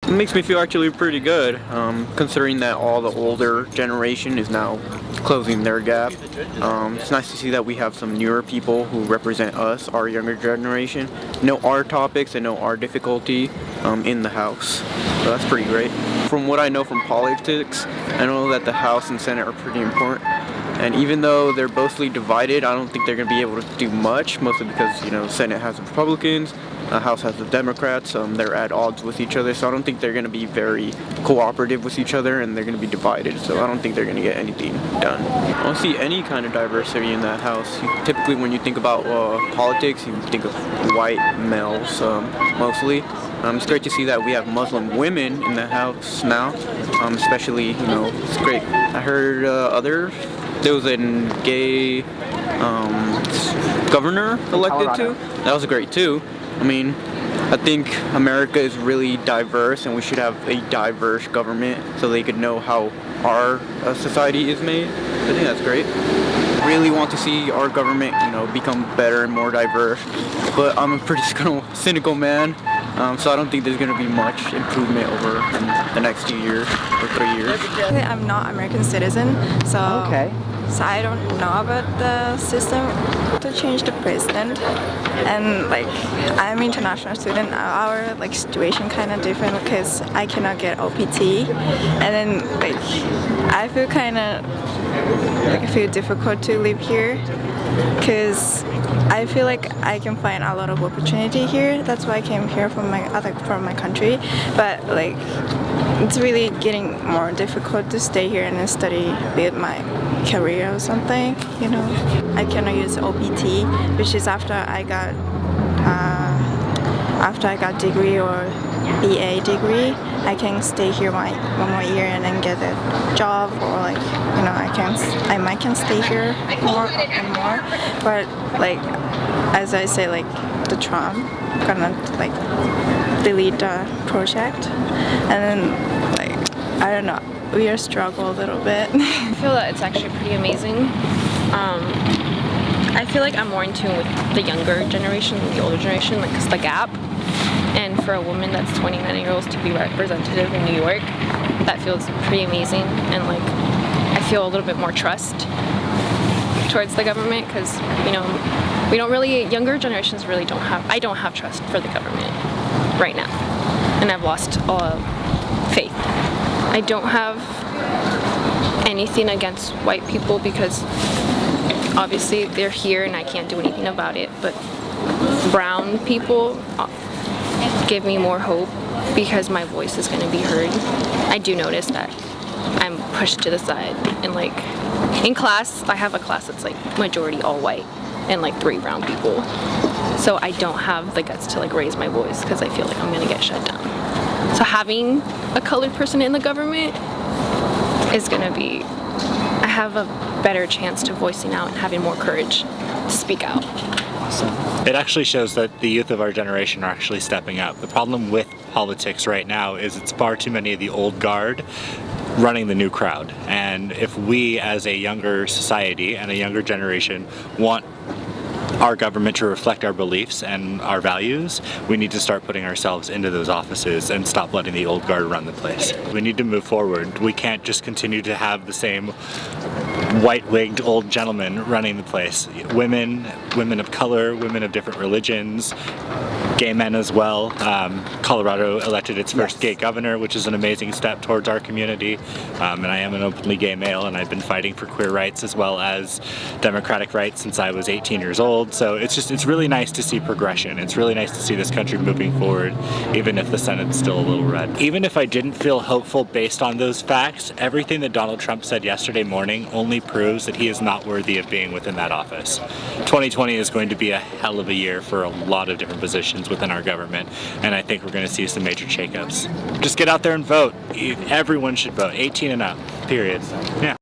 It makes me feel actually pretty good, considering that all the older generation is now closing their gap. It's nice to see that we have some newer people who represent us, our younger generation, know our topics and know our difficulty in the House. So that's pretty great. From what I know from politics, I know that the House and Senate are pretty important. And even though they're mostly divided, I don't think they're going to be able to do much, mostly because, the Senate has the Republicans, the House has the Democrats, they're at odds with each other, so I don't think they're going to be very cooperative with each other, and they're going to be divided, so I don't think they're going to get anything done. I don't see any kind of diversity in that House. Typically when you think about politics, you think of white males, mostly. It's great to see that we have Muslim women in the House now, especially, it's great. I heard there was a gay governor elected too. That was great too. I think America is really diverse, and we should have a diverse government so they could know how our society is made. I think that's great. I really want to see our government, become better and more diverse. But I'm a pretty cynical man, so I don't think there's going to be much improvement over the next 2 years or 3 years. I'm not American citizen, so I don't know about the system to change the president. And I'm an international student. Our situation kind of different because I cannot get OPT, and then I feel I feel difficult to live here because I feel like I can find a lot of opportunity here. That's why I came here from my country. But it's really getting more difficult to stay here and study, build my career or something. I cannot use OPT, which is after I got degree or BA degree. I can stay here one more year and then get a job, or I might can stay here more and more. But as I say, the Trump gonna delete the project, and then I don't know, we are struggle a little bit. I feel that it's actually pretty amazing. I feel like I'm more in tune with the younger generation than the older generation, because the gap. And for a woman that's 29 years old to be representative in New York, that feels pretty amazing. And I feel a little bit more trust towards the government, because we don't really, younger generations really don't have, I don't have trust for the government right now, and I've lost all faith. I don't have anything against white people because obviously they're here and I can't do anything about it, but brown people give me more hope because my voice is going to be heard. I do notice that I'm pushed to the side, and in class, I have a class that's majority all white and 3 brown people. So I don't have the guts to raise my voice because I feel like I'm going to get shut down. So having a colored person in the government is going to be, I have a better chance to voicing out and having more courage to speak out. It actually shows that the youth of our generation are actually stepping up. The problem with politics right now is it's far too many of the old guard running the new crowd. And if we as a younger society and a younger generation want our government to reflect our beliefs and our values, we need to start putting ourselves into those offices and stop letting the old guard run the place. We need to move forward. We can't just continue to have the same white-wigged old gentlemen running the place. Women of color, women of different religions, gay men as well. Colorado elected its first gay governor, which is an amazing step towards our community. And I am an openly gay male, and I've been fighting for queer rights as well as democratic rights since I was 18 years old. So it's really nice to see progression. It's really nice to see this country moving forward, even if the Senate's still a little red. Even if I didn't feel hopeful based on those facts, everything that Donald Trump said yesterday morning only proves that he is not worthy of being within that office. 2020 is going to be a hell of a year for a lot of different positions within our government, and I think we're going to see some major shakeups. Just get out there and vote. Everyone should vote, 18 and up, period. Yeah.